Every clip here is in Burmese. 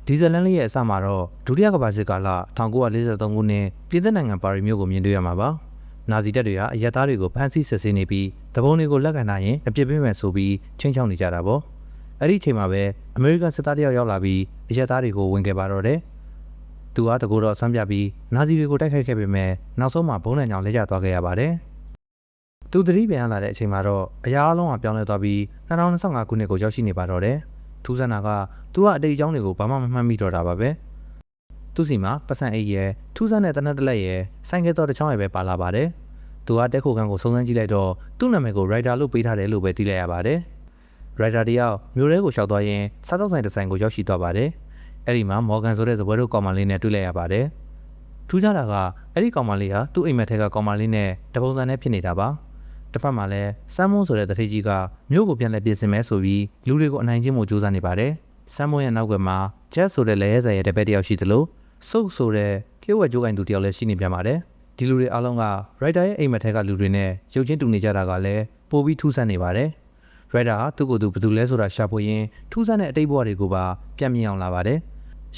ဒီဇလန်လေးရဲ့အစမှာတော့ဒုတိယကမ္ဘာစစ်ကာလ1943ခုနှစ်ပြည်သက်နိုင်ငံပါရီမြို့ကိုမြင်တွေ့ရမှာပါ။နာဇီတပ်တွေကအရက်သားတွေကိုဖမ်းဆီးစစ်ဆေးနေပြီးတပုံတွေကိုလက်ခံနိုင်ရင်အပြစ်ပေးမယ်ဆိုပြီးချင်းချောင်းနေကြတာပေါ့။အဲ့ဒီအချိန်မှာပဲအမေရိကန်စစ်သားတယောက်ရောက်လာပြီးအရက်သားတွေကိုဝင်ခဲ့ပါတော့တယ်။သူကတကူတော့ဆန်းပြပြီးနာဇီတွေကိုတိုက်ခိုက်ခဲ့ပေမဲ့နောက်ဆုံးမှာဘုံနဲ့ညောင်လဲကျသွားခဲ့ရပါတယ်။သူသတိပြန်လာတဲ့အချိန်မှာတော့အရာအလုံးကပြောင်းလဲသွားပြီး2025ခုနှစ်ကိုရောက်ရှိနေပါတော့တယ်။ထူးဆန်းတာကသူကအတိတ်အကြောင်းတွေကိုဘာမှမမှတ်မိတော့တာပါပဲသူစီမှာပတ်စံအိတ်ရဲ့ထူးဆန်းတဲ့တနက်တလက်ရဲ့ဆိုင်ကယ်တော်တစ်ချောင်းရဲ့ပဲပါလာပါတယ်သူကတက်ခိုခန်းကိုစုံစမ်းကြည့်လိုက်တော့သူ့နာမည်ကို Rider လို့ပေးထားတယ်လို့ပဲသိလိုက်ရပါတယ် Rider တယောက်မြို့ထဲကိုရှောက်သွားရင်စားတောက်ဆိုင်တစ်ဆိုင်ကိုရောက်ရှိသွားပါတယ်အဲ့ဒီမှာ Morgan ဆိုတဲ့ဇပွဲတို့ကောင်မလေးနဲ့တွေ့လိုက်ရပါတယ်ထူးခြားတာကအဲ့ဒီကောင်မလေးဟာသူ့အိမ်မက်ထဲကကောင်မလေးနဲ့တပုံစံနဲ့ဖြစ်နေတာပါတစ်ဖက်မှာလည်းဆမ်မွန်းဆိုတဲ့တထေးကြီးကမြို့ကိုပြန်လည်ပြင်ဆင်မယ်ဆိုပြီးလူတွေကိုအနိုင်ကျင့်မှုစူးစမ်းနေပါတယ်ဆမ်မွန်းရဲ့နောက်ကမှာဂျက်ဆိုတဲ့လဲရဲဆိုင်ရဲ့တပည့်တယောက်ရှိသလိုဆုပ်ဆိုတဲ့လျှို့ဝှက်ကြိုးကင်သူတယောက်လည်းရှိနေပြန်ပါတယ်ဒီလူတွေအားလုံးက Rider ရဲ့အိမ်မက်ထဲကလူတွေနဲ့ရုပ်ချင်းတူနေကြတာကလည်းပိုပြီးထူးဆန်းနေပါတယ် Rider ဟာသူ့ကိုယ်သူဘယ်သူလဲဆိုတာရှာဖွေရင်းထူးဆန်းတဲ့အတိတ်ဘဝတွေကိုပါပြန်မြင်အောင်လာပါတယ်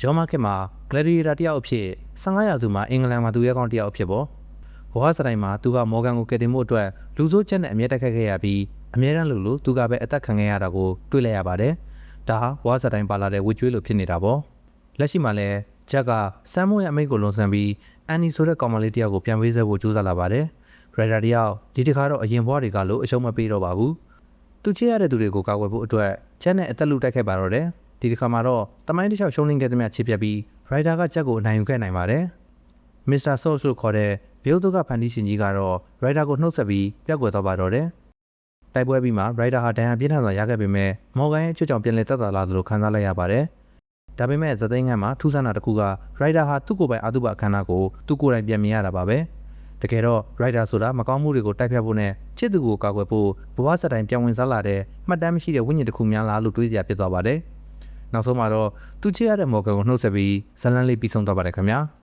ရောမခေတ်မှာ Gladiator တယောက်အဖြစ်15ရာစုမှာအင်္ဂလန်မှာသူရဲကောင်းတယောက်အဖြစ်ပေါ့ဘဝစတိုင်းမှာသူက Morgan ကိုကယ်တင်မှုအတွက်လူဆိုးချက်နဲ့အမြဲတက်ခတ်ခဲ့ရပြီးအမြဲတမ်းလို့သူကပဲအသက်ခံခဲ့ရတာကိုတွေ့လိုက်ရပါတယ်ဒါဟာဝါစတိုင်းပါလာတဲ့ဝစ်ကျွေးလိုဖြစ်နေတာပေါ့လက်ရှိမှာလဲဂျက်ကဆမ်မွန်းရဲ့အမိန့်ကိုလွန်ဆန်ပြီးအန်နီဆိုတဲ့ကောင်မလေးတယောက်ကိုပြန်ပေးဆက်ဖို့ကြိုးစားလာပါတယ်ရိုက်တာတယောက်ဒီတစ်ခါတော့အရင်ဘွားတွေကလို့အရှုံးမပေးတော့ပါဘူးသူချစ်ရတဲ့သူတွေကိုကာကွယ်ဖို့အတွက်ဂျက်နဲ့အသက်လူတိုက်ခဲ့ပါတော့တယ်ဒီတစ်ခါမှာတော့တမိုင်းတစ်လျှောက်ရှုံးနေခဲ့တဲ့မြတ်ချစ်ပြတ်ပြီးရိုက်တာကဂျက်ကိုအနိုင်ယူခဲ့နိုင်ပါတယ်မစ္စတာဆော့လို့ခေါ်တဲ့ဘီယိုတိုကဖန်တီးရှင်ကြီးကတော့ရိုက်တာကိုနှုတ်ဆက်ပြီးပြက်ကွယ်သွားပါတော့တယ်တိုက်ပွဲပြီးမှ Rider ဟာဒဏ်ရာပြင်းထန်စွာရခဲ့ပေမဲ့ Morgan ရဲ့ချွတ်ကြောင်ပြန်လည်သက်သာလာသလိုခံစားလိုက်ရပါတယ်။ဒါပေမဲ့ဇသိန်းငန်းမှာထူးဆန်းတာတစ်ခုက Rider ဟာသူ့ကိုယ်ပိုင်အာတုပအခမ်းအနားကိုသူကိုယ်တိုင်ပြန်မြင်ရတာပါပဲ။တကယ်တော့ Rider ဆိုတာမကောင်းမှုတွေကိုတိုက်ဖြတ်ဖို့နဲ့ချစ်သူကိုကာကွယ်ဖို့ဘဝစတိုင်းပြောင်းဝင်စားလာတဲ့မှတ်တမ်းမရှိတဲ့ဝိညာဉ်တစ်ခုများလားလို့တွေးစရာဖြစ်သွားပါတယ်။နောက်ဆုံးမှာတော့သူချစ်ရတဲ့ Morgan ကိုနှုတ်ဆက်ပြီးဇလန်းလေးပြီးဆုံးသွားပါတယ်ခင်ဗျာ။